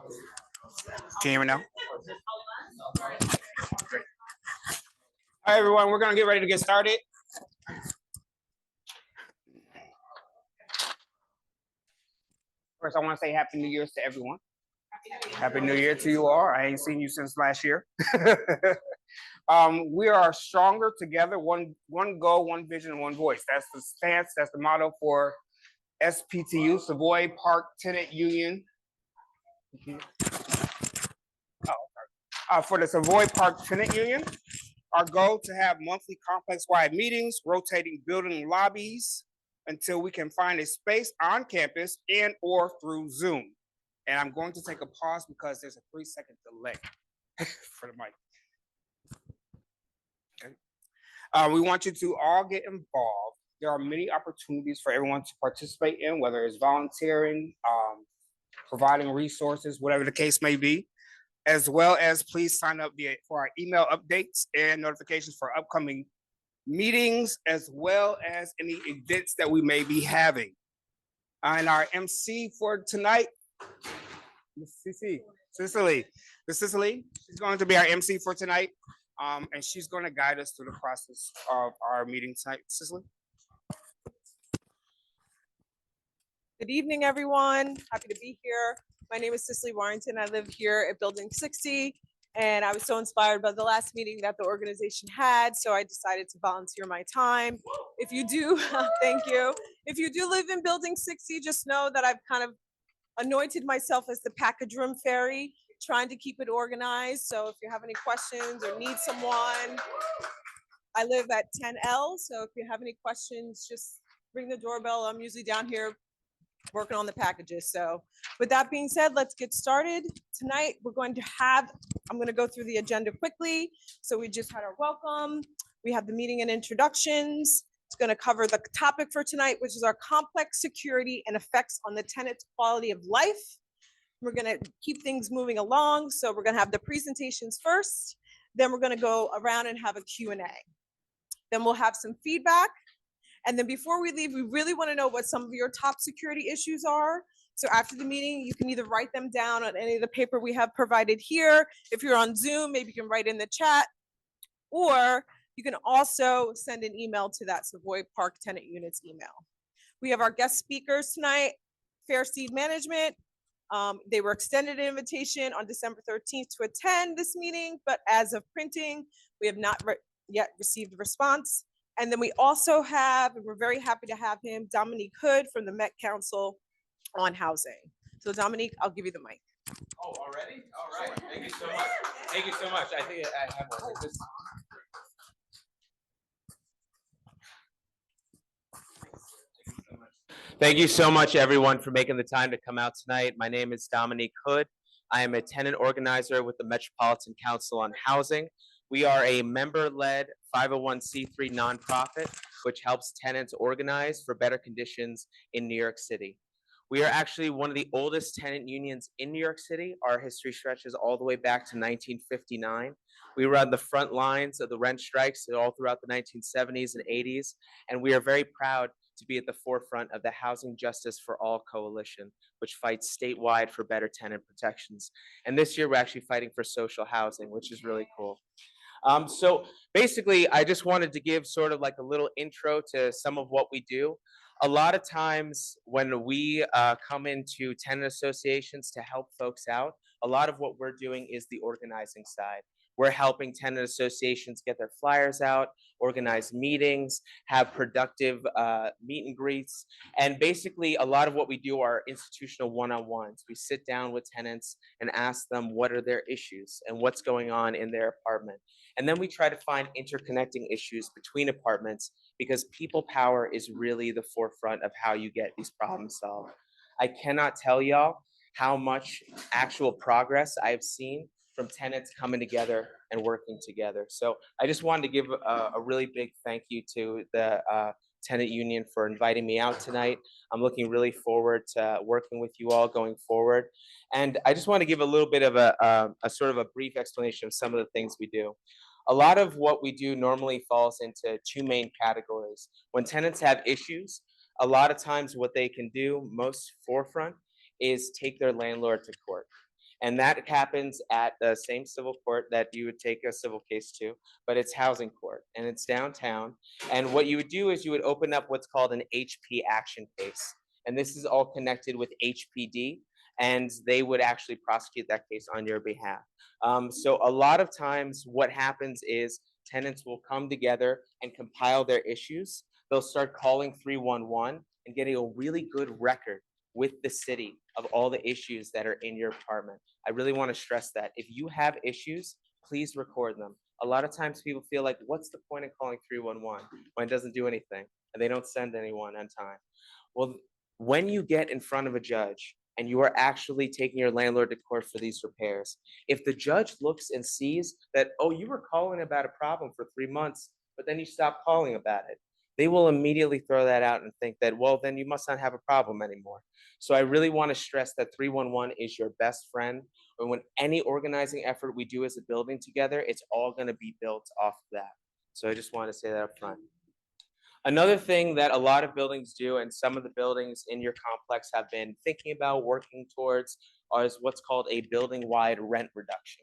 Can you hear me now? All right, everyone, we're going to get ready to get started. First, I want to say Happy New Year's to everyone. Happy New Year to you all. I ain't seen you since last year. We are stronger together, one goal, one vision, one voice. That's the stance, that's the motto for SPTU, Savoy Park Tenant Union. For the Savoy Park Tenant Union, our goal to have monthly complex wide meetings, rotating building lobbies until we can find a space on campus and or through Zoom. And I'm going to take a pause because there's a 3-second delay for the mic. Okay. We want you to all get involved. There are many opportunities for everyone to participate in, whether it's volunteering, providing resources, whatever the case may be, as well as please sign up for our email updates and notifications for upcoming meetings, as well as any events that we may be having. And our MC for tonight, Cicely, she's going to be our MC for tonight, and she's going to guide us through the process of our meeting tonight. Cicely. Good evening, everyone. Happy to be here. My name is Cicely Warrington. I live here at Building 60, and I was so inspired by the last meeting that the organization had, so I decided to volunteer my time. If you do, thank you. If you do live in Building 60, just know that I've kind of anointed myself as the package room fairy, trying to keep it organized. So if you have any questions or need someone, I live at 10L, so if you have any questions, just ring the doorbell. I'm usually down here working on the packages. So with that being said, let's get started. Tonight, I'm going to go through the agenda quickly. So we just had our welcome. We have the meeting and introductions. It's going to cover the topic for tonight, which is our complex security and effects on the tenant's quality of life. We're going to keep things moving along. So we're going to have the presentations first. Then we're going to go around and have a Q&A. Then we'll have some feedback. And then before we leave, we really want to know what some of your top security issues are. So after the meeting, you can either write them down on any of the paper we have provided here. If you're on Zoom, maybe you can write in the chat, or you can also send an email to that Savoy Park Tenant Units email. We have our guest speakers tonight, Fair Seed Management. They were extended an invitation on December 13th to attend this meeting, but as of printing, we have not yet received a response. And then we also have, and we're very happy to have him, Dominique Hood from the Met Council on Housing. So Dominique, I'll give you the mic. Oh, already? All right. Thank you so much. Thank you so much. I think I have one like this. Thank you so much, everyone, for making the time to come out tonight. My name is Dominique Hood. I am a tenant organizer with the Metropolitan Council on Housing. We are a member-led 501c3 nonprofit, which helps tenants organize for better conditions in New York City. We are actually one of the oldest tenant unions in New York City. Our history stretches all the way back to 1959. We were on the front lines of the rent strikes all throughout the 1970s and 80s, and we are very proud to be at the forefront of the Housing Justice for All Coalition, which fights statewide for better tenant protections. And this year, we're actually fighting for social housing, which is really cool. So basically, I just wanted to give sort of like a little intro to some of what we do. A lot of times when we come into tenant associations to help folks out, a lot of what we're doing is the organizing side. We're helping tenant associations get their flyers out, organize meetings, have productive meet and greets. And basically, a lot of what we do are institutional one-on-ones. We sit down with tenants and ask them what are their issues and what's going on in their apartment. And then we try to find interconnecting issues between apartments, because people power is really the forefront of how you get these problems solved. I cannot tell y'all how much actual progress I've seen from tenants coming together and working together. So I just wanted to give a really big thank you to the tenant union for inviting me out tonight. I'm looking really forward to working with you all going forward. And I just want to give a little bit of a sort of a brief explanation of some of the things we do. A lot of what we do normally falls into two main categories. When tenants have issues, a lot of times what they can do most forefront is take their landlord to court. And that happens at the same civil court that you would take a civil case to, but it's housing court and it's downtown. And what you would do is you would open up what's called an HP action case. And this is all connected with HPD, and they would actually prosecute that case on your behalf. So a lot of times what happens is tenants will come together and compile their issues. They'll start calling 311 and getting a really good record with the city of all the issues that are in your apartment. I really want to stress that if you have issues, please record them. A lot of times people feel like, what's the point of calling 311 when it doesn't do anything and they don't send anyone on time? Well, when you get in front of a judge and you are actually taking your landlord to court for these repairs, if the judge looks and sees that, oh, you were calling about a problem for 3 months, but then you stopped calling about it, they will immediately throw that out and think that, well, then you must not have a problem anymore. So I really want to stress that 311 is your best friend. And when any organizing effort we do as a building together, it's all going to be built off of that. So I just want to say that up front. Another thing that a lot of buildings do, and some of the buildings in your complex have been thinking about working towards, is what's called a building-wide rent reduction.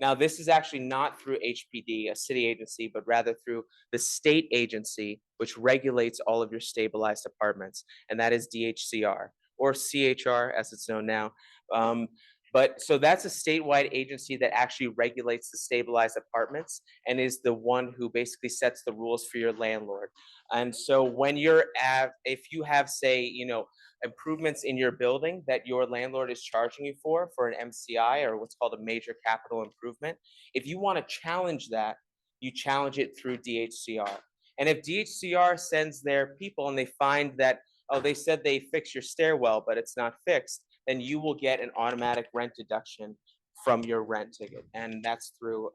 Now, this is actually not through HPD, a city agency, but rather through the state agency, which regulates all of your stabilized apartments, and that is DHCR, or CHR as it's known now. But so that's a statewide agency that actually regulates the stabilized apartments and is the one who basically sets the rules for your landlord. And so when if you have, say, improvements in your building that your landlord is charging you for an MCI, or what's called a major capital improvement, if you want to challenge that, you challenge it through DHCR. And if DHCR sends their people and they find that, oh, they said they fixed your stairwell, but it's not fixed, then you will get an automatic rent deduction from your rent ticket, and that's through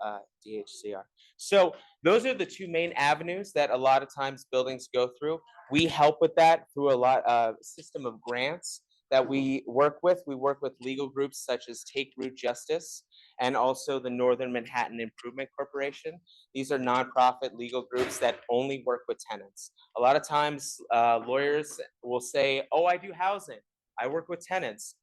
DHCR. So those are the two main avenues that a lot of times buildings go through. We help with that through a system of grants that we work with. We work with legal groups such as Take Root Justice and also the Northern Manhattan Improvement Corporation. These are nonprofit legal groups that only work with tenants. A lot of times lawyers will say, oh, I do housing, I work with tenants.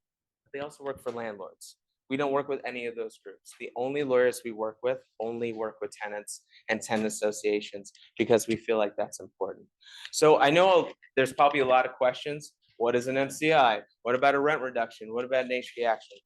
They also work for landlords. We don't work with any of those groups. The only lawyers we work with only work with tenants and tenant associations because we feel like that's important. So I know there's probably a lot of questions. What is an MCI? What about a rent reduction? What about an HP action?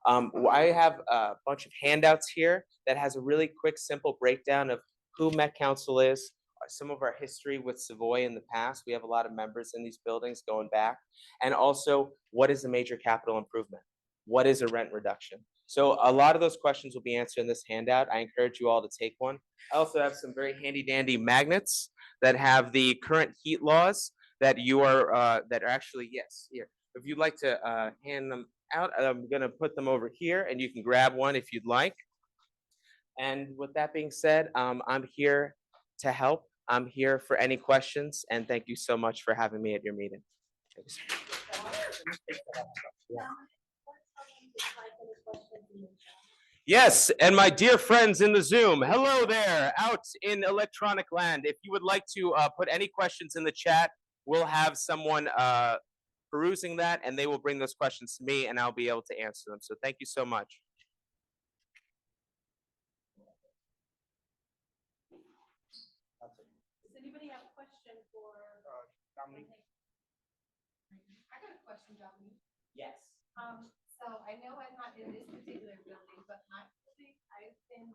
I have a bunch of handouts here that has a really quick, simple breakdown of who Met Council is, some of our history with Savoy in the past. We have a lot of members in these buildings going back. And also, what is a major capital improvement? What is a rent reduction? So a lot of those questions will be answered in this handout. I encourage you all to take one. I also have some very handy dandy magnets that have the current heat laws that that are actually, yes, here. If you'd like to hand them out, I'm gonna put them over here and you can grab one if you'd like. And with that being said, I'm here to help. I'm here for any questions, and thank you so much for having me at your meeting. Yes, and my dear friends in the Zoom, hello there, out in electronic land. If you would like to put any questions in the chat, we'll have someone perusing that, and they will bring those questions to me, and I'll be able to answer them. So thank you so much. Does anybody have a question for Dominique? I got a question, Dominique. Yes. So I know I'm not in this particular building, but my building, I've been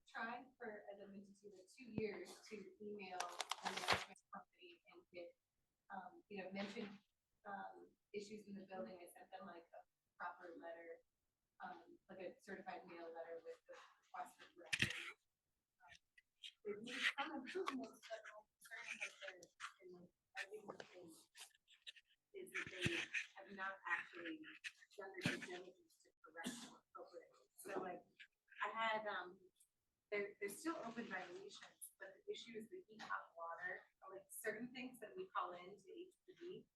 trying for, as I mentioned to you, 2 years to email the management company and get, mention issues in the building. I sent them like a proper letter, like a certified mail letter with the request for correction. They've made some improvements, but my concern has been, and I think is that they have not actually done their due diligence to correct them appropriately. So like, I had, they're still open violations, but the issue is the heat hot water, like certain things that we call in to HPD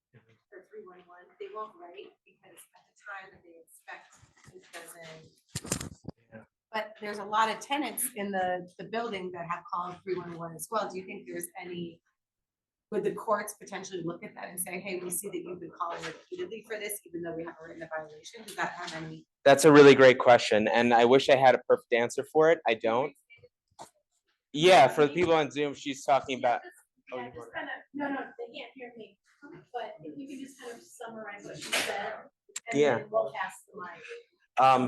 or 311, they won't write because at the time that they expect it doesn't. But there's a lot of tenants in the building that have called 311 as well. Do you think there's any would the courts potentially look at that and say, hey, we see that you've been calling repeatedly for this, even though we haven't written a violation? Does that have any? That's a really great question, and I wish I had a perfect answer for it. I don't. Yeah, for the people on Zoom, she's talking about. Oh, Yeah, you just want- kind of, no, they can't hear me, but if you can just kind of summarize what she said, and Yeah. then we'll pass the mic.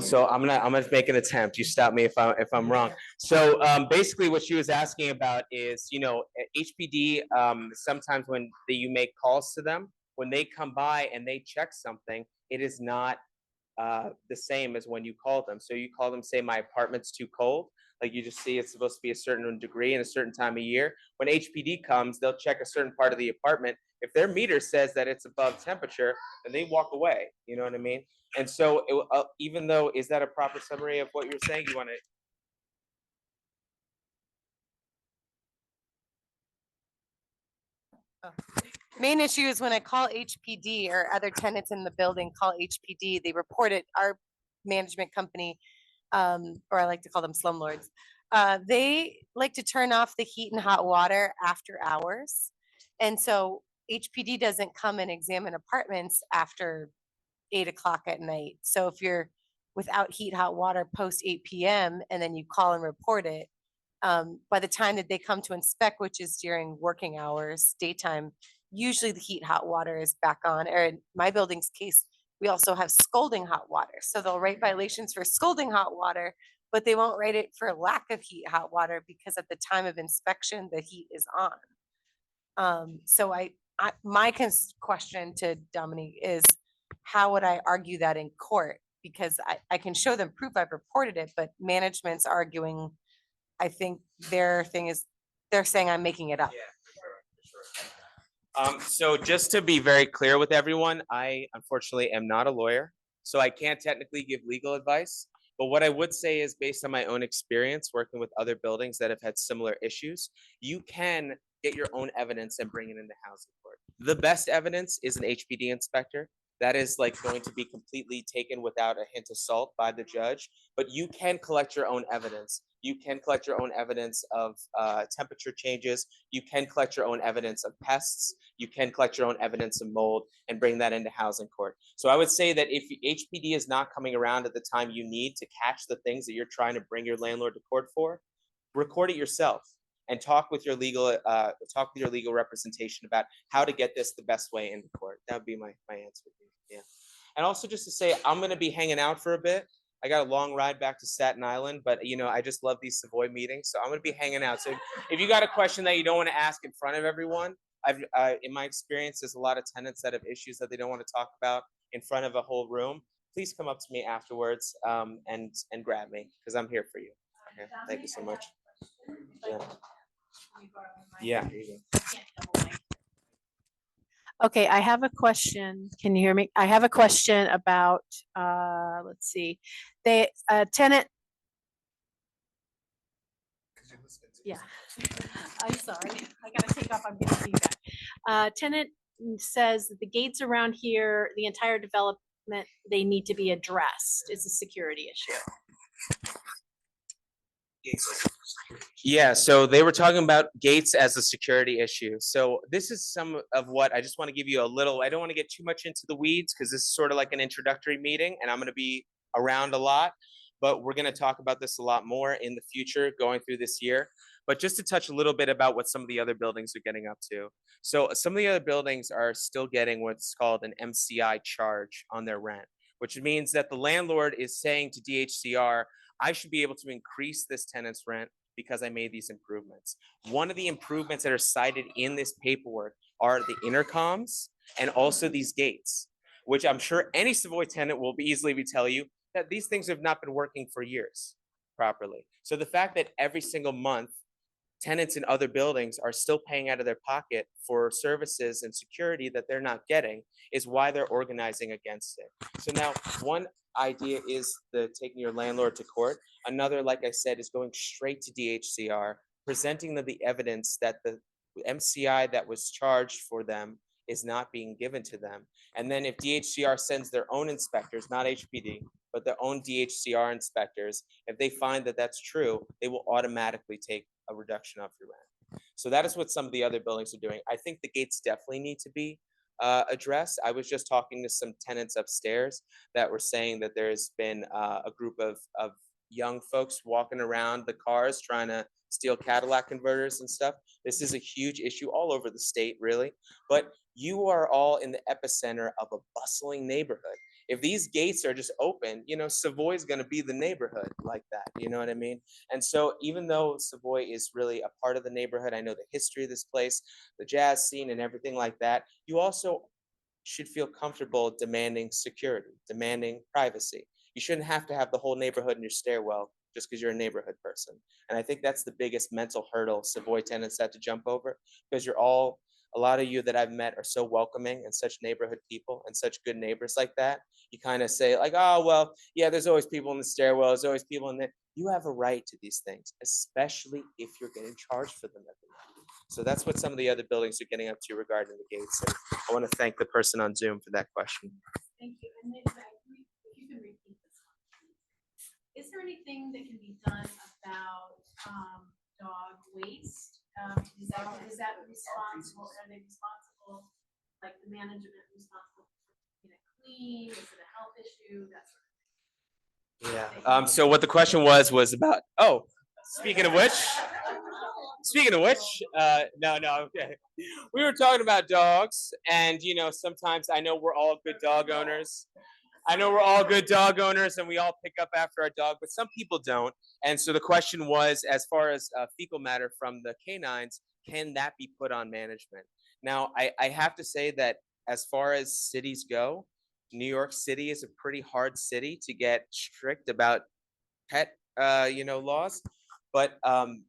So I'm gonna make an attempt. You stop me if I'm wrong. So basically, what she was asking about is, HPD. Sometimes when you make calls to them, when they come by and they check something, it is not the same as when you call them. So you call them, say, my apartment's too cold. Like you just see, it's supposed to be a certain degree and a certain time of year. When HPD comes, they'll check a certain part of the apartment. If their meter says that it's above temperature, then they walk away. You know what I mean? And so, even though, is that a proper summary of what you're saying? You want to? Main issue is when I call HPD or other tenants in the building call HPD, they report it, our management company, or I like to call them slumlords. They like to turn off the heat and hot water after hours. And so HPD doesn't come and examine apartments after 8 o'clock at night. So if you're without heat, hot water post 8 p.m. and then you call and report it, by the time that they come to inspect, which is during working hours, daytime, usually the heat, hot water is back on. Or in my building's case, we also have scalding hot water. So they'll write violations for scalding hot water, but they won't write it for lack of heat, hot water because at the time of inspection, the heat is on. So my question to Dominique is, how would I argue that in court? Because I can show them proof I've reported it, but management's arguing, I think their thing is, they're saying I'm making it up. Yeah, for sure. So just to be very clear with everyone, I unfortunately am not a lawyer, so I can't technically give legal advice. But what I would say is, based on my own experience working with other buildings that have had similar issues, you can get your own evidence and bring it into housing court. The best evidence is an HPD inspector. That is like going to be completely taken without a hint of salt by the judge, but you can collect your own evidence. You can collect your own evidence of temperature changes. You can collect your own evidence of pests. You can collect your own evidence of mold and bring that into housing court. So I would say that if HPD is not coming around at the time you need to catch the things that you're trying to bring your landlord to court for, record it yourself and talk with your legal representation about how to get this the best way into court. That would be my answer. Yeah. And also just to say, I'm going to be hanging out for a bit. I got a long ride back to Staten Island, but I just love these Savoy meetings, so I'm going to be hanging out. So if you got a question that you don't want to ask in front of everyone, in my experience, there's a lot of tenants that have issues that they don't want to talk about in front of a whole room. Please come up to me afterwards and grab me, because I'm here for you. Okay. Thank you so much. Yeah. Here you go. Okay, I have a question. Can you hear me? I have a question about, let's see, Tenant. Yeah, I'm sorry. I gotta take off. I'm getting feedback. Tenant says that the gates around here, the entire development, they need to be addressed. It's a security issue. Yeah, so they were talking about gates as a security issue. So this is some of what I just want to give you a little, I don't want to get too much into the weeds because this is sort of like an introductory meeting and I'm going to be around a lot, but we're going to talk about this a lot more in the future going through this year. But just to touch a little bit about what some of the other buildings are getting up to. So some of the other buildings are still getting what's called an MCI charge on their rent, which means that the landlord is saying to DHCR, I should be able to increase this tenant's rent because I made these improvements. One of the improvements that are cited in this paperwork are the intercoms and also these gates, which I'm sure any Savoy tenant will easily tell you that these things have not been working for years properly. So the fact that every single month tenants in other buildings are still paying out of their pocket for services and security that they're not getting is why they're organizing against it. So now one idea is taking your landlord to court. Another, like I said, is going straight to DHCR, presenting them the evidence that the MCI that was charged for them is not being given to them. And then if DHCR sends their own inspectors, not HPD, but their own DHCR inspectors, if they find that that's true, they will automatically take a reduction of your rent. So that is what some of the other buildings are doing. I think the gates definitely need to be addressed. I was just talking to some tenants upstairs that were saying that there's been a group of young folks walking around the cars trying to steal Cadillac converters and stuff. This is a huge issue all over the state, really. But you are all in the epicenter of a bustling neighborhood. If these gates are just open, you know, Savoy's going to be the neighborhood like that. You know what I mean? And so even though Savoy is really a part of the neighborhood, I know the history of this place, the jazz scene and everything like that, you also should feel comfortable demanding security, demanding privacy. You shouldn't have to have the whole neighborhood in your stairwell just because you're a neighborhood person. And I think that's the biggest mental hurdle Savoy tenants had to jump over, because a lot of you that I've met are so welcoming and such neighborhood people and such good neighbors like that. You kind of say like, oh, well, yeah, there's always people in the stairwell. There's always people in there. You have a right to these things, especially if you're getting charged for them every night. So that's what some of the other buildings are getting up to regarding the gates. And I want to thank the person on Zoom for that question. Thank you. And then, if you can repeat this one, please. Is there anything that can be done about dog waste? Is that responsible? Are they responsible? Like the management responsible for keeping it clean? Is it a health issue? That sort of thing. Yeah. So what the question was about. Oh, speaking of which, no, okay. We were talking about dogs, and you know, sometimes I know we're all good dog owners. I know we're all good dog owners and we all pick up after our dog, but some people don't. And so the question was, as far as fecal matter from the canines, can that be put on management? Now, I have to say that as far as cities go, New York City is a pretty hard city to get strict about pet, laws, but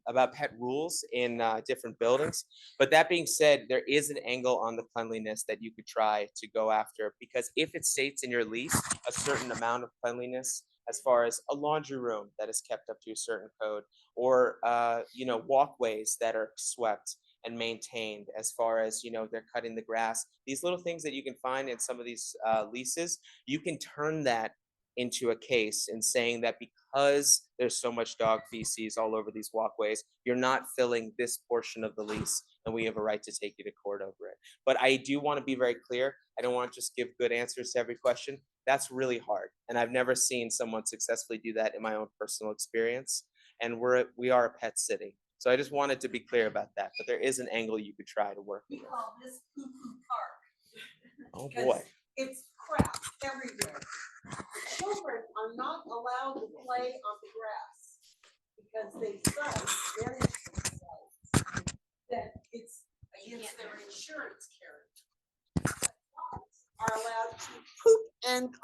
about pet rules in different buildings. But that being said, there is an angle on the cleanliness that you could try to go after, because if it states in your lease a certain amount of cleanliness, as far as a laundry room that is kept up to a certain code, or walkways that are swept and maintained, as far as they're cutting the grass, these little things that you can find in some of these leases, you can turn that into a case in saying that because there's so much dog feces all over these walkways, you're not filling this portion of the lease, and we have a right to take you to court over it. But I do want to be very clear. I don't want to just give good answers to every question. That's really hard, and I've never seen someone successfully do that in my own personal experience. And we are a pet city, so I just wanted to be clear about that. But there is an angle you could try to work with. We call this poo-poo park. Oh because boy. It's crap everywhere. Children are not allowed to play on the grass because they cite, management cites, that it's against their insurance carrier. Dogs are allowed to poop and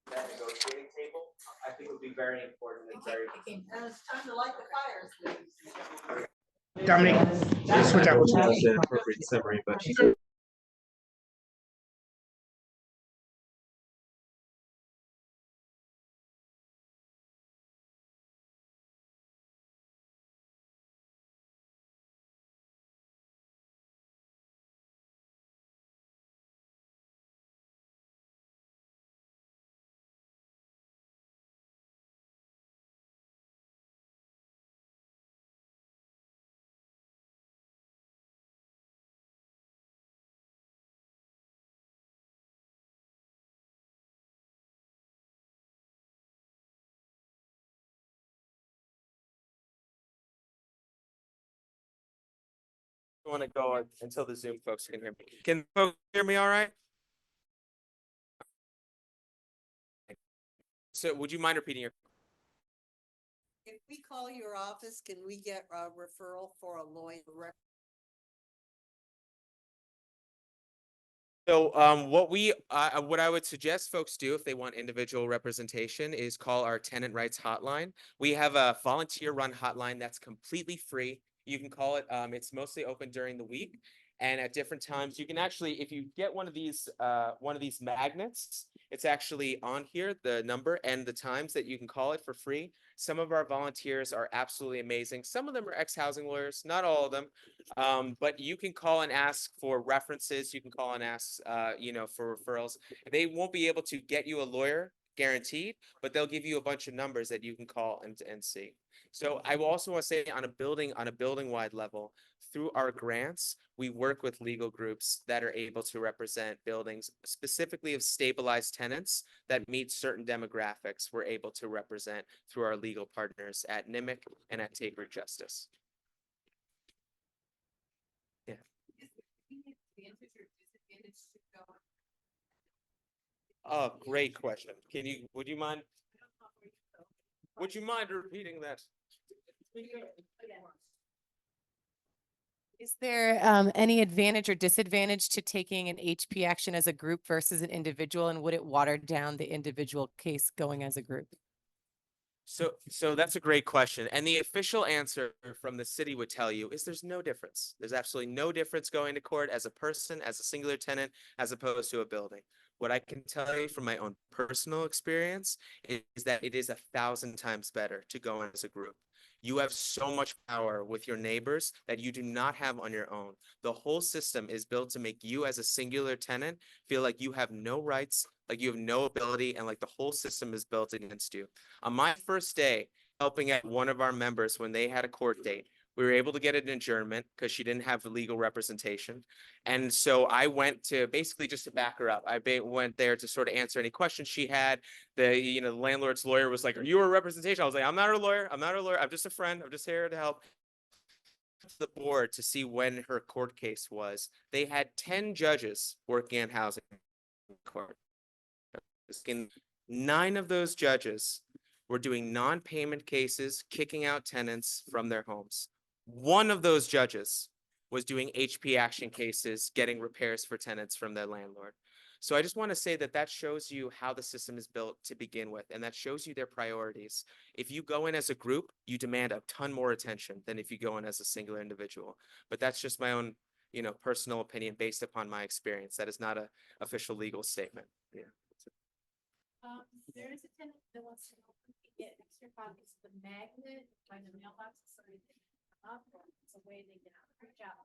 That negotiating table, I think would be very important and very. and it's time to light the fires. Dominique, switch out. That's an appropriate summary, but. I want to go until the Zoom folks can hear me. Can folks hear me all right? So would you mind repeating your? If we call your office, can we get a referral for a lawyer? So what I would suggest folks do if they want individual representation is call our tenant rights hotline. We have a volunteer run hotline that's completely free. You can call it, it's mostly open during the week. And at different times, you can actually, if you get one of these magnets, it's actually on here, the number and the times that you can call it for free. Some of our volunteers are absolutely amazing. Some of them are ex-housing lawyers, not all of them. But you can call and ask for references. You can call and ask, for referrals. They won't be able to get you a lawyer guaranteed, but they'll give you a bunch of numbers that you can call and see. So I will also want to say on a building wide level, through our grants, we work with legal groups that are able to represent buildings specifically of stabilized tenants that meet certain demographics. We're able to represent through our legal partners at NIMIC and at Taker Justice. Oh, great question. Would you mind repeating that? Is there any advantage or disadvantage to taking an HP action as a group versus an individual, and would it water down the individual case going as a group? So that's a great question. And the official answer from the city would tell you is there's no difference. There's absolutely no difference going to court as a person, as a singular tenant, as opposed to a building. What I can tell you from my own personal experience is that it is 1,000 times better to go in as a group. You have so much power with your neighbors that you do not have on your own. The whole system is built to make you as a singular tenant feel like you have no rights, like you have no ability, and like the whole system is built against you. On my first day helping out one of our members when they had a court date, we were able to get an adjournment because she didn't have the legal representation. And so I went to basically just to back her up. I went there to sort of answer any questions she had. The landlord's lawyer was like, "Are you a representation?" I was like, "I'm not a lawyer. I'm not a lawyer. I'm just a friend. I'm just here to help." The board to see when her court case was. They had 10 judges working in housing court. 9 of those judges were doing non-payment cases, kicking out tenants from their homes. One of those judges was doing HP action cases, getting repairs for tenants from their landlord. So I just want to say that shows you how the system is built to begin with, and that shows you their priorities. If you go in as a group, you demand a ton more attention than if you go in as a singular individual. But that's just my own, personal opinion based upon my experience. That is not an official legal statement. Yeah. There is a tenant that wants to get extra copies of the magnet by the mailbox, so they can up, or it's a way they can reach out.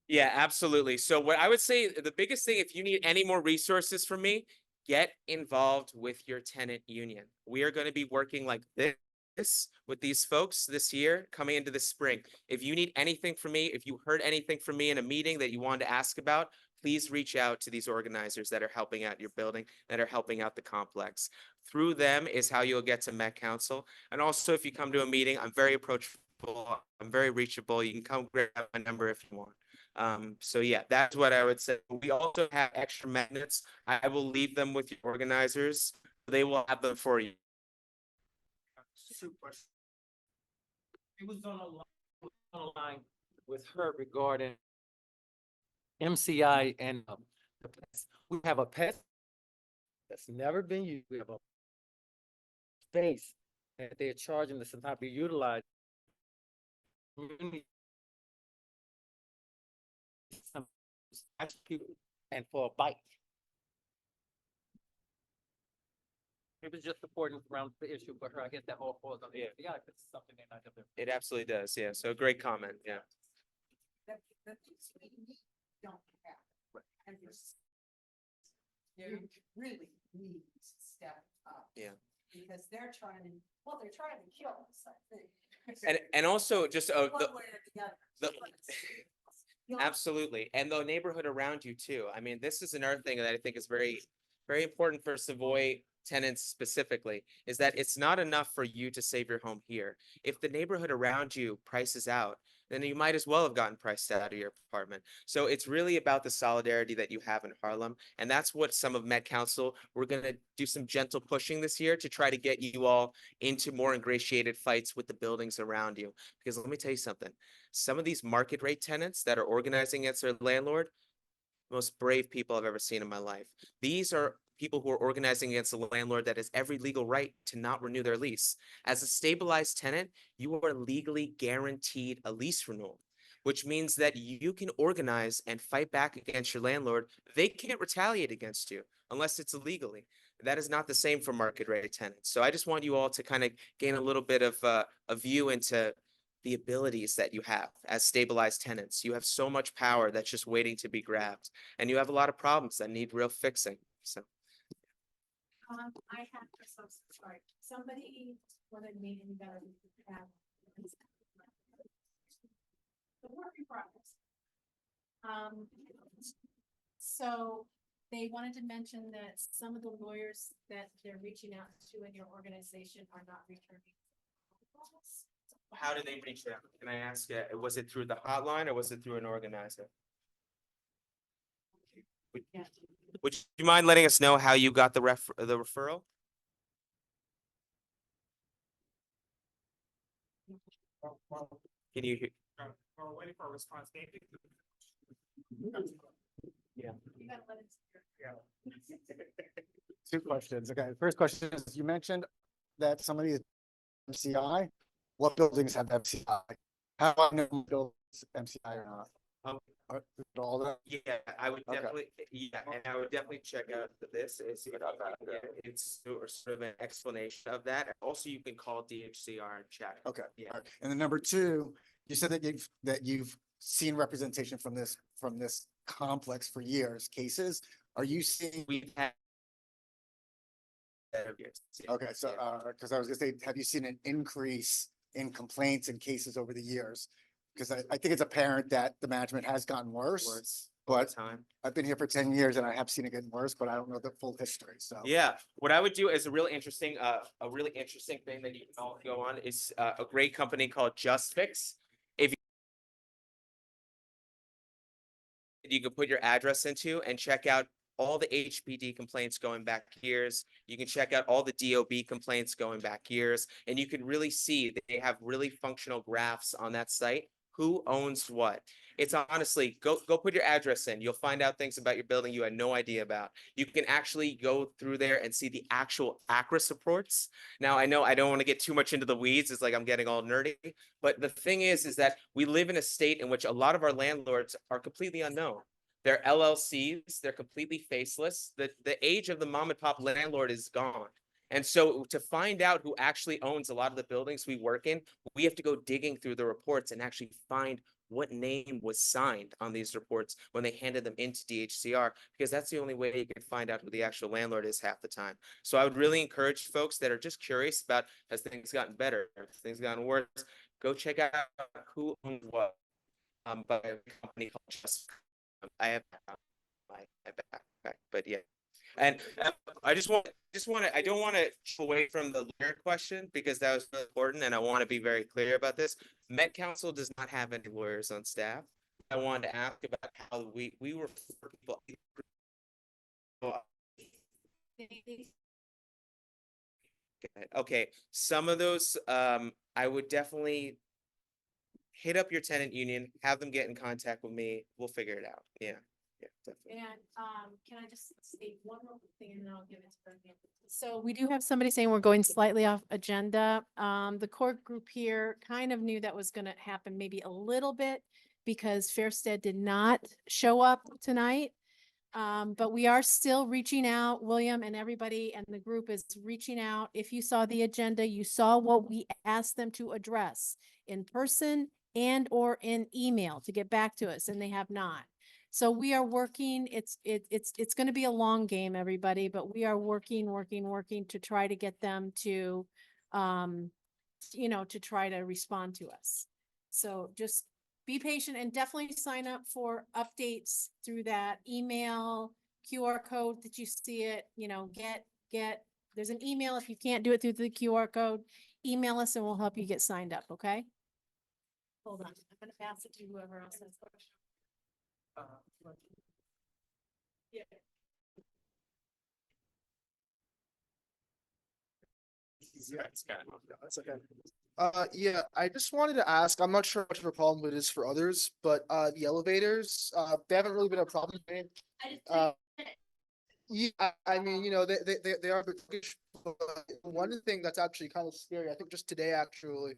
Yeah, absolutely. So what I would say, the biggest thing, if you need any more resources from me, get involved with your tenant union. We are going to be working like this with these folks this year coming into the spring. If you need anything from me, if you heard anything from me in a meeting that you wanted to ask about, please reach out to these organizers that are helping out your building, that are helping out the complex. Through them is how you'll get to Met Council. And also, if you come to a meeting, I'm very approachable. I'm very reachable. You can come grab my number if you want. So yeah, that's what I would say. We also have extra magnets. I will leave them with your organizers. They will have them for you. Super. He was on a line with her regarding MCI and the pest. We have a pest that's never been used. We have a space that they're charging us to not be utilized. And for a bite. It was just supporting around the issue for her. I guess that all falls on the FBI, but it's something they're not gonna. It absolutely does. Yeah. So great comment. Yeah. Don't have. And they really need to step up. Yeah. Because they're trying to kill us, I think. And also just One way or the other. absolutely. And the neighborhood around you too. I mean, this is another thing that I think is very, very important for Savoy tenants specifically, is that it's not enough for you to save your home here. If the neighborhood around you prices out, then you might as well have gotten priced out of your apartment. So it's really about the solidarity that you have in Harlem. And that's what some of Met Council, we're going to do some gentle pushing this year to try to get you all into more ingratiated fights with the buildings around you. Because let me tell you something, some of these market rate tenants that are organizing against their landlord, most brave people I've ever seen in my life. These are people who are organizing against a landlord that has every legal right to not renew their lease. As a stabilized tenant, you are legally guaranteed a lease renewal, which means that you can organize and fight back against your landlord. They can't retaliate against you unless it's illegally. That is not the same for market rate tenants. So I just want you all to kind of gain a little bit of a view into the abilities that you have as stabilized tenants. You have so much power that's just waiting to be grabbed, and you have a lot of problems that need real fixing. So I have, so sorry, somebody wanted me to have the work in progress. So they wanted to mention that some of the lawyers that they're reaching out to in your organization are not returning calls. how do they reach out? Can I ask, was it through the hotline or was it through an organizer? Yeah. Would you mind letting us know how you got the referral? Can you hear? We're waiting for a response. Yeah. You gotta let it. Two questions. Okay, the first question is, you mentioned that some of these MCI, what buildings have MCI? How do I know what buildings MCI or not? Um, Are is it all of them? Yeah, I would Okay. definitely, and I would definitely check out this. It's sort of an explanation of that. Also, you can call DHCR and check. Okay. Yeah. all right. And then number two, you said that you've seen representation from this complex for years, cases. Are you seeing? We've had. Okay, so, Yeah. because I was gonna say, have you seen an increase in complaints and cases over the years? Because I think it's apparent that the management has gotten worse. Worse over But time. I've been here for 10 years and I have seen it getting worse, but I don't know the full history, so. Yeah, what I would do is a really interesting thing that you can all go on is a great company called Just Fix. If you could put your address into and check out all the HPD complaints going back years. You can check out all the DOB complaints going back years, and you can really see that they have really functional graphs on that site. Who owns what? It's honestly, go put your address in. You'll find out things about your building you had no idea about. You can actually go through there and see the actual ACRIS reports. Now, I know I don't want to get too much into the weeds. It's like I'm getting all nerdy. But the thing is that we live in a state in which a lot of our landlords are completely unknown. They're LLCs, they're completely faceless. The age of the mom and pop landlord is gone. And so to find out who actually owns a lot of the buildings we work in, we have to go digging through the reports and actually find what name was signed on these reports when they handed them into DHCR, because that's the only way you can find out who the actual landlord is half the time. So I would really encourage folks that are just curious about, has things gotten better, has things gotten worse, go check out who owns what. By a company called Just. I have my backpack, but yeah. And I don't want to away from the lawyer question because that was really important, and I want to be very clear about this. Met Council does not have any lawyers on staff. I wanted to ask about how we refer people. Okay, some of those, I would definitely hit up your tenant union, have them get in contact with me. We'll figure it out. Yeah. Yeah, definitely. And can I just say one more thing and then I'll give it to Berdine. So we do have somebody saying we're going slightly off agenda. The core group here kind of knew that was gonna happen maybe a little bit because Fairstead did not show up tonight. But we are still reaching out, William and everybody, and the group is reaching out. If you saw the agenda, you saw what we asked them to address in person and or in email to get back to us, and they have not. So we are working, it's going to be a long game, everybody, but we are working to try to get them to, to try to respond to us. So just be patient and definitely sign up for updates through that email, QR code that you see it, there's an email. If you can't do it through the QR code, email us and we'll help you get signed up. Okay. Hold on, I'm gonna pass it to whoever else has questions. Yeah. That's okay. Yeah, I just wanted to ask, I'm not sure how much of a problem it is for others, but, the elevators, they haven't really been a problem. for me. I just Uh, Yeah, I mean, you know, they are, but one thing that's actually kind of scary, I think just today, actually,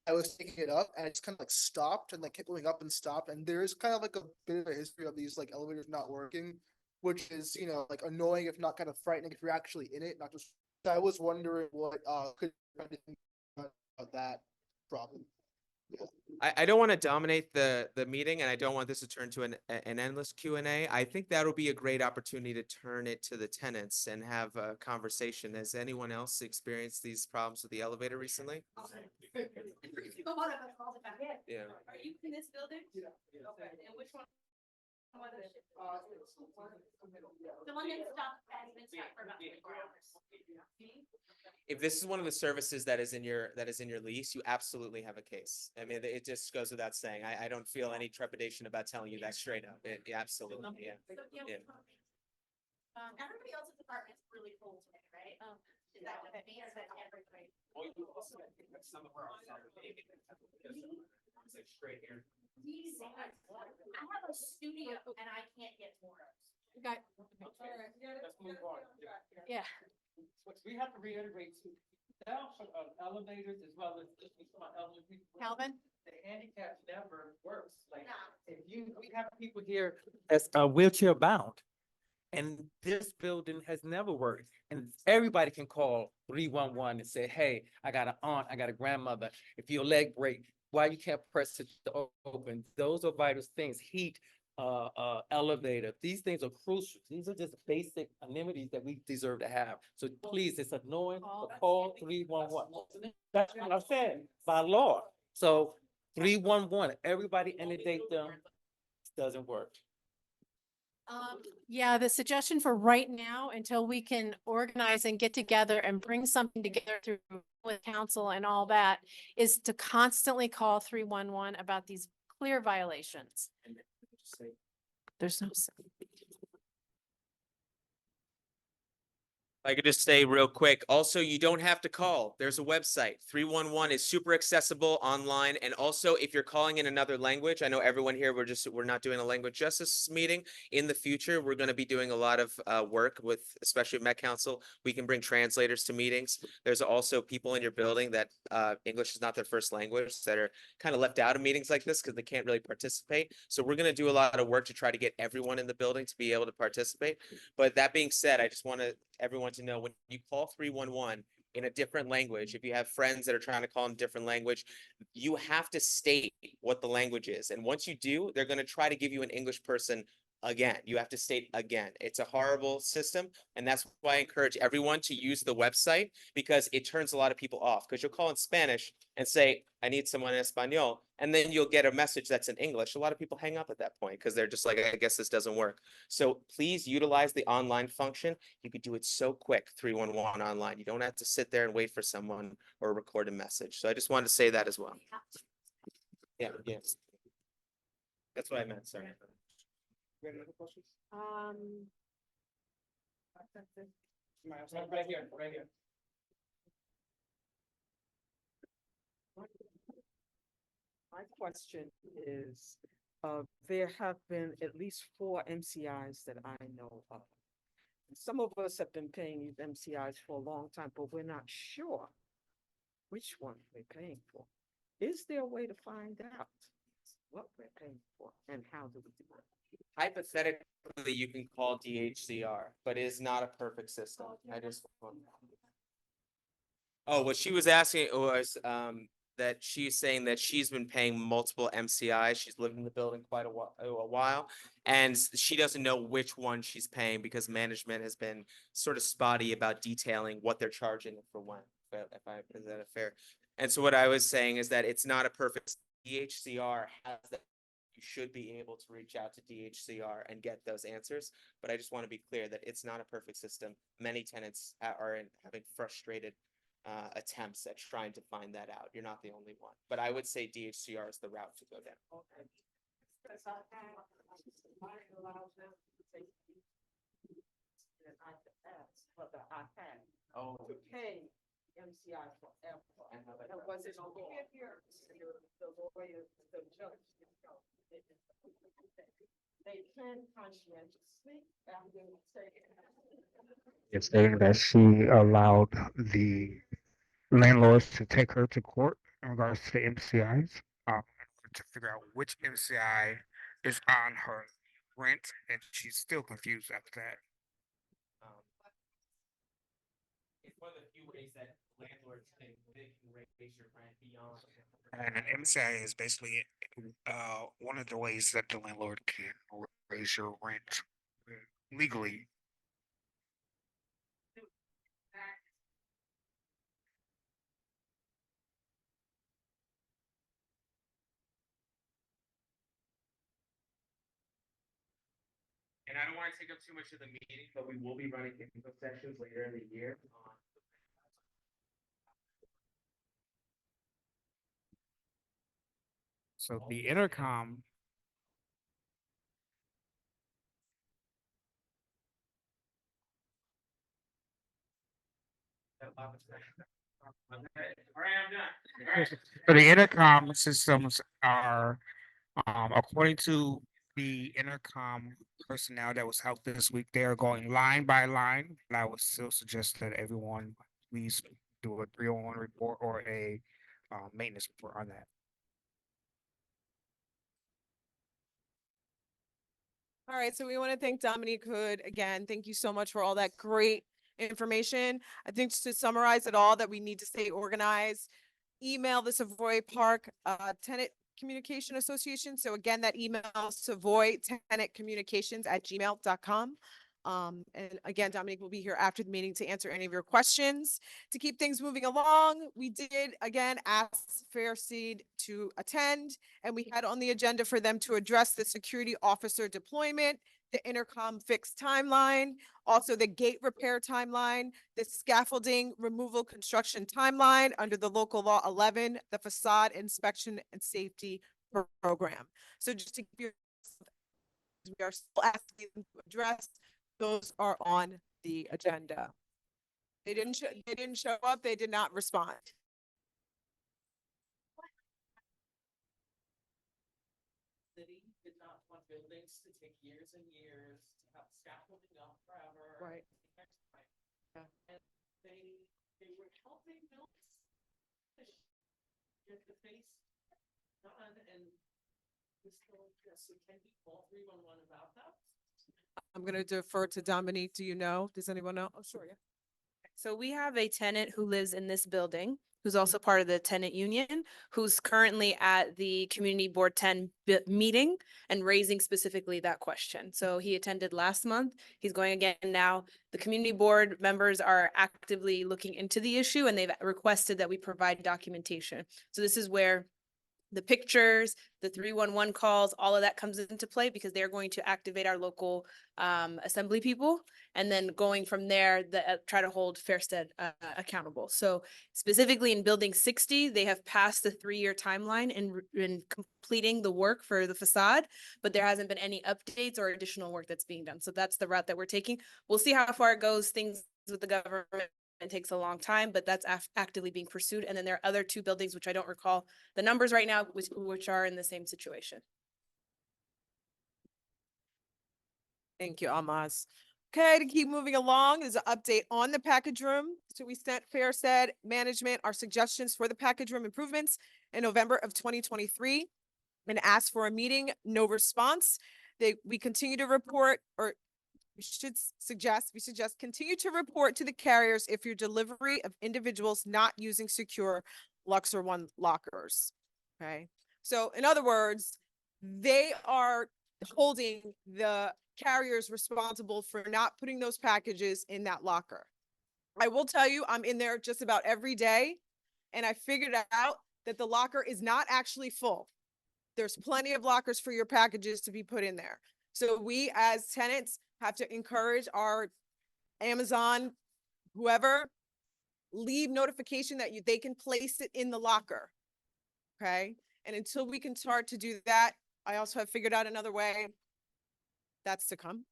I was picking it up and it just kind of like stopped and like kept going up and stopped, and there is kind of like a bit of a history of these like elevators not working, which is, you know, like annoying if not kind of frightening if you're actually in it, not just. So I was wondering what could about that problem. I don't want to dominate the meeting, and I don't want this to turn to an endless Q&A. I think that'll be a great opportunity to turn it to the tenants and have a conversation. Has anyone else experienced these problems with the elevator recently? Yeah. Are you in this building? Yeah. Okay, and which one? The one that has been stuck for about 24 hours. If this is one of the services that is in your lease, you absolutely have a case. I mean, it just goes without saying. I don't feel any trepidation about telling you that straight up. Absolutely, yeah. Yeah. Everybody else's apartment's really full today, right? Is that what that means? That everybody? I have a studio and I can't get more. Okay. Yeah. We have to reiterate too, elevators as well as elderly people. Calvin? The handicap never works. Like, if we have people here that's wheelchair bound. And this building has never worked. And everybody can call 311 and say, hey, I got an aunt, I got a grandmother. If your leg break, why you can't press it to open? Those are vital things. Heat, elevator. These things are crucial. These are just basic amenities that we deserve to have. So please, it's annoying, but call 311. That's what I'm saying, by law. So 311, everybody inundate them. Doesn't work. Yeah, the suggestion for right now, until we can organize and get together and bring something together through with council and all that, is to constantly call 311 about these clear violations. There's no. I could just say real quick, also, you don't have to call. There's a website. 311 is super accessible online. And also, if you're calling in another language, I know everyone here, we're not doing a language justice meeting. In the future, we're going to be doing a lot of work with, especially Met Council. We can bring translators to meetings. There's also people in your building that English is not their first language that are kind of left out of meetings like this because they can't really participate. So we're going to do a lot of work to try to get everyone in the building to be able to participate. But that being said, I just want everyone to know, when you call 311 in a different language, if you have friends that are trying to call in a different language, you have to state what the language is. And once you do, they're going to try to give you an English person again. You have to state again. It's a horrible system. And that's why I encourage everyone to use the website, because it turns a lot of people off. Because you'll call in Spanish and say, I need someone in Espanol. And then you'll get a message that's in English. A lot of people hang up at that point because they're just like, I guess this doesn't work. So please utilize the online function. You could do it so quick, 311 online. You don't have to sit there and wait for someone or record a message. So I just wanted to say that as well. Yeah, yeah. That's what I meant, sorry. Any other questions? Right here, right here. My question is, there have been at least 4 MCIs that I know of. Some of us have been paying these MCIs for a long time, but we're not sure which one we're paying for. Is there a way to find out what we're paying for and how do we do it? Hypothetically, you can call DHCR, but it is not a perfect system. Oh, what she was asking was that she's saying that she's been paying multiple MCIs. She's lived in the building quite a while, and she doesn't know which one she's paying because management has been sort of spotty about detailing what they're charging for when. Is that a fair? And so what I was saying is that it's not a perfect. DHCR has that. You should be able to reach out to DHCR and get those answers. But I just want to be clear that it's not a perfect system. Many tenants are having frustrated attempts at trying to find that out. You're not the only one, but I would say DHCR is the route to go down. Okay. Because I have, mine allows them to take. And I can ask, but I had Oh, to pay MCI forever. I know that. And was it on here? The lawyer, the judge, they can conscientiously, after say. It's stating that she allowed the landlords to take her to court in regards to the MCIs, in order to figure out which MCI is on her rent, and she's still confused after that. It's one of the few ways that landlords can raise your rent beyond. And an MCI is basically one of the ways that the landlord can raise your rent legally. And I don't want to take up too much of the meeting, but we will be running info sessions later in the year on. So the intercom. So the intercom systems are, according to the intercom personnel that was out this week, they are going line by line. And I would still suggest that everyone please do a 301 report or a maintenance report on that. All right, so we want to thank Dominique Hood again. Thank you so much for all that great information. I think to summarize it all, that we need to stay organized. Email the Savoy Park Tenant Communication Association. So again, that email Savoy Tenant Communications at gmail.com. And again, Dominique will be here after the meeting to answer any of your questions. To keep things moving along, we did again ask Fair Seed to attend, and we had on the agenda for them to address the security officer deployment, the intercom fixed timeline, also the gate repair timeline, the scaffolding removal construction timeline under the local law 11, the facade inspection and safety program. So just to give you, we are still asking them to address. Those are on the agenda. They didn't show up. They did not respond. City did not want buildings to take years and years to have scaffolding up forever. Right. Yeah. And they were helping build get the face done, and we still, yes, so can you call 311 about that? I'm going to defer to Dominique. Do you know? Does anyone know? Oh, sure. Yeah. So we have a tenant who lives in this building, who's also part of the tenant union, who's currently at the Community Board 10 meeting and raising specifically that question. So he attended last month. He's going again now. The community board members are actively looking into the issue, and they've requested that we provide documentation. So this is where the pictures, the 311 calls, all of that comes into play, because they're going to activate our local assembly people, and then going from there, try to hold Fairstead accountable. So specifically in building 60, they have passed the 3-year timeline in completing the work for the facade, but there hasn't been any updates or additional work that's being done. So that's the route that we're taking. We'll see how far it goes. Things with the government, it takes a long time, but that's actively being pursued. And then there are other 2 buildings, which I don't recall the numbers right now, which are in the same situation. Thank you, Almaz. Okay, to keep moving along, there's an update on the package room. So we sent Fairstead management our suggestions for the package room improvements in November of 2023 and asked for a meeting. No response. We continue to report, or we suggest continue to report to the carriers if your delivery of individuals not using secure Luxor One lockers. Okay. So in other words, they are holding the carriers responsible for not putting those packages in that locker. I will tell you, I'm in there just about every day, and I figured out that the locker is not actually full. There's plenty of lockers for your packages to be put in there. So we as tenants have to encourage our Amazon, whoever, leave notification that they can place it in the locker. Okay, and until we can start to do that, I also have figured out another way. That's to come.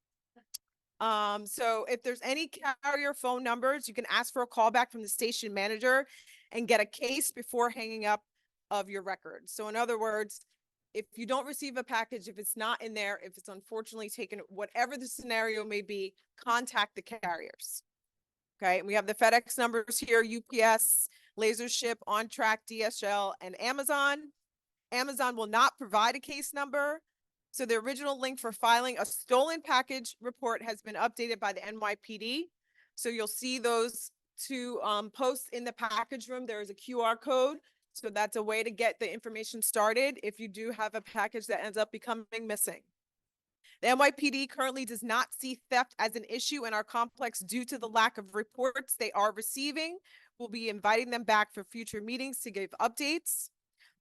So if there's any carrier phone numbers, you can ask for a call back from the station manager and get a case before hanging up of your record. So in other words, if you don't receive a package, if it's not in there, if it's unfortunately taken, whatever the scenario may be, contact the carriers. Okay, and we have the FedEx numbers here, UPS, LaserShip, On Track, DHL, and Amazon. Amazon will not provide a case number. So the original link for filing a stolen package report has been updated by the NYPD. So you'll see those two posts in the package room. There is a QR code. So that's a way to get the information started if you do have a package that ends up becoming missing. The NYPD currently does not see theft as an issue in our complex due to the lack of reports they are receiving. We'll be inviting them back for future meetings to give updates.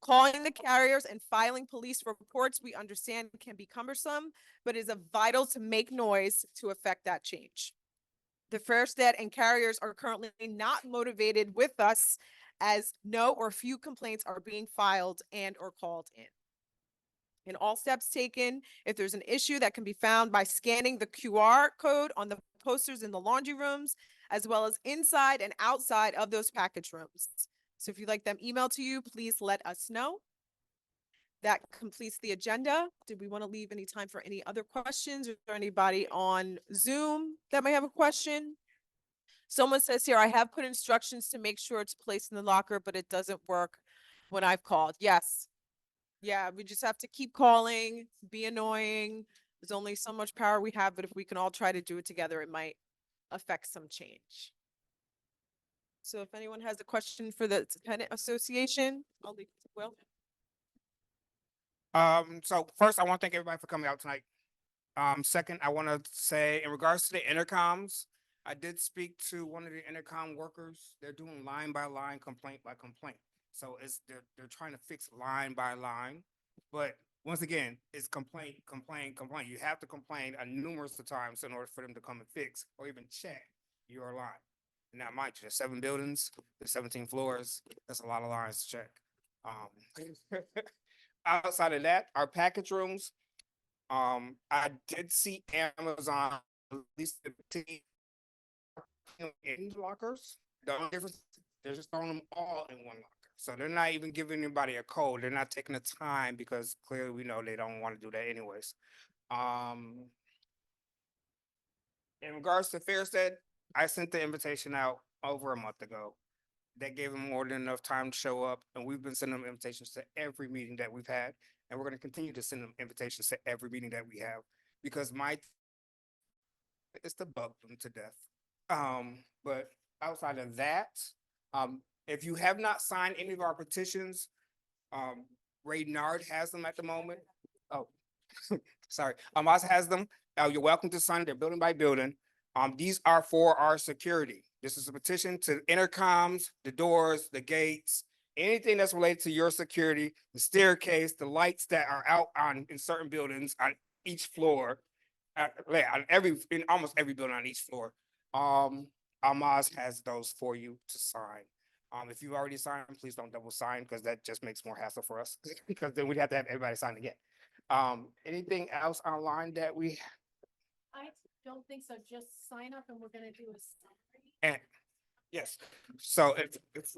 Calling the carriers and filing police reports, we understand can be cumbersome, but is vital to make noise to affect that change. The Fairstead and carriers are currently not motivated with us as no or few complaints are being filed and or called in. In all steps taken, if there's an issue that can be found by scanning the QR code on the posters in the laundry rooms, as well as inside and outside of those package rooms. So if you'd like them emailed to you, please let us know. That completes the agenda. Did we want to leave any time for any other questions? Is there anybody on Zoom that may have a question? Someone says here, I have put instructions to make sure it's placed in the locker, but it doesn't work when I've called. Yes. Yeah, we just have to keep calling, be annoying. There's only so much power we have, but if we can all try to do it together, it might affect some change. So if anyone has a question for the tenant association, I'll leave it to Will. So first, I want to thank everybody for coming out tonight. Second, I want to say in regards to the intercoms, I did speak to one of the intercom workers. They're doing line by line, complaint by complaint. So they're trying to fix line by line, but once again, it's complaint. You have to complain numerous of times in order for them to come and fix or even check your line. Now, mind you, there's 7 buildings, there's 17 floors. That's a lot of lines to check. Outside of that, our package rooms, I did see Amazon at least 15 in lockers. The only difference, they're just throwing them all in one locker. So they're not even giving anybody a code. They're not taking the time because clearly we know they don't want to do that anyways. In regards to Fairstead, I sent the invitation out over a month ago. That gave them more than enough time to show up, and we've been sending them invitations to every meeting that we've had, and we're going to continue to send them invitations to every meeting that we have because it's to bug them to death. But outside of that, if you have not signed any of our petitions, Raynard has them at the moment. Oh, sorry, Amos has them. You're welcome to sign. They're building by building. These are for our security. This is a petition to intercoms, the doors, the gates, anything that's related to your security, the staircase, the lights that are out in certain buildings on each floor, in almost every building on each floor. Almaz has those for you to sign. If you've already signed, please don't double sign because that just makes more hassle for us because then we'd have to have everybody sign again. Anything else online that I don't think so. Just sign up and we're gonna do a summary. and yes. So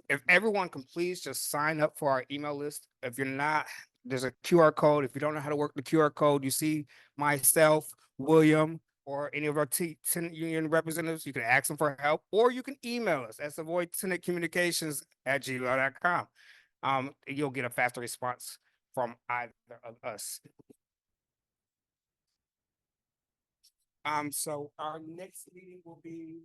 if everyone can please just sign up for our email list. If you're not, there's a QR code. If you don't know how to work the QR code, you see myself, William, or any of our tenant union representatives, you can ask them for help, or you can email us at avoidtenantcommunications@gmail.com. You'll get a faster response from either of us. So our next meeting will be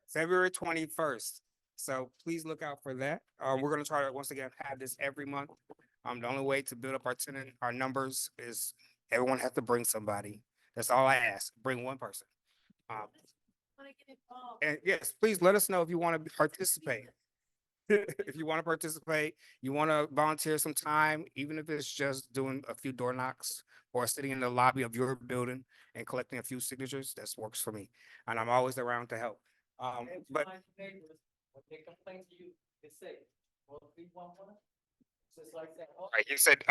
February 21st. So please look out for that. We're gonna try to once again have this every month. The only way to build up our numbers is everyone has to bring somebody. That's all I ask. Bring one person. And yes, please let us know if you want to participate. If you want to participate, you want to volunteer some time, even if it's just doing a few door knocks, or sitting in the lobby of your building and collecting a few signatures, that works for me. And I'm always around to help. But My neighbors, when they complain to you, they say, well, 311, just like that. Oh, right, you said,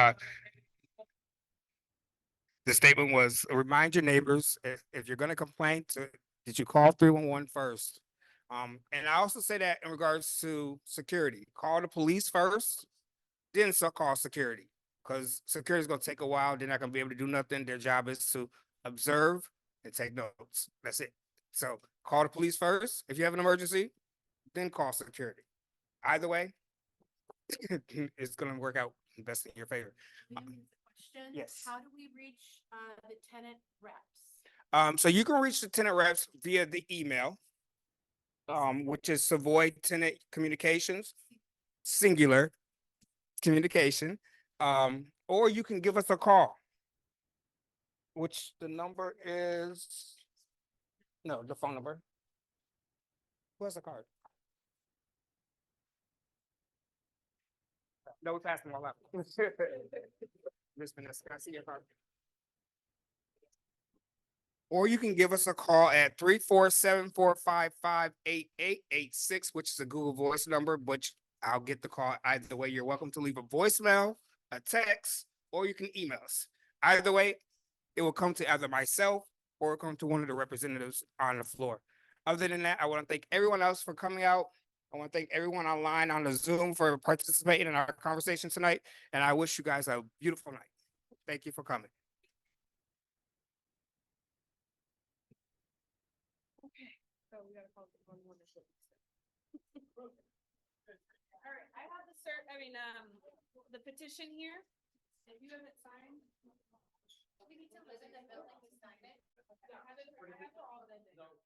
the statement was, remind your neighbors, if you're gonna complain to, did you call 311 first? And I also say that in regards to security, call the police first, then call security. Cause security is gonna take a while, they're not gonna be able to do nothing, their job is to observe and take notes, that's it. So call the police first, if you have an emergency, then call security. Either way, it's gonna work out best in your favor. Question. Yes. How do we reach the tenant reps? So you can reach the tenant reps via the email, which is Savoy Tenant Communications, singular communication. Or you can give us a call, which the number is, no, the phone number. Who has a card? No, it's asking my lap. Miss Vanessa, can I see your card? Or you can give us a call at 347-455-8886, which is a Google Voice number, which I'll get the call either way. You're welcome to leave a voicemail, a text, or you can email us. Either way, it will come to either myself or come to one of the representatives on the floor. Other than that, I want to thank everyone else for coming out. I want to thank everyone online on the Zoom for participating in our conversation tonight. And I wish you guys a beautiful night. Thank you for coming. So we gotta call the 111 or something. All right, I have the petition here. If you haven't signed. We need to listen to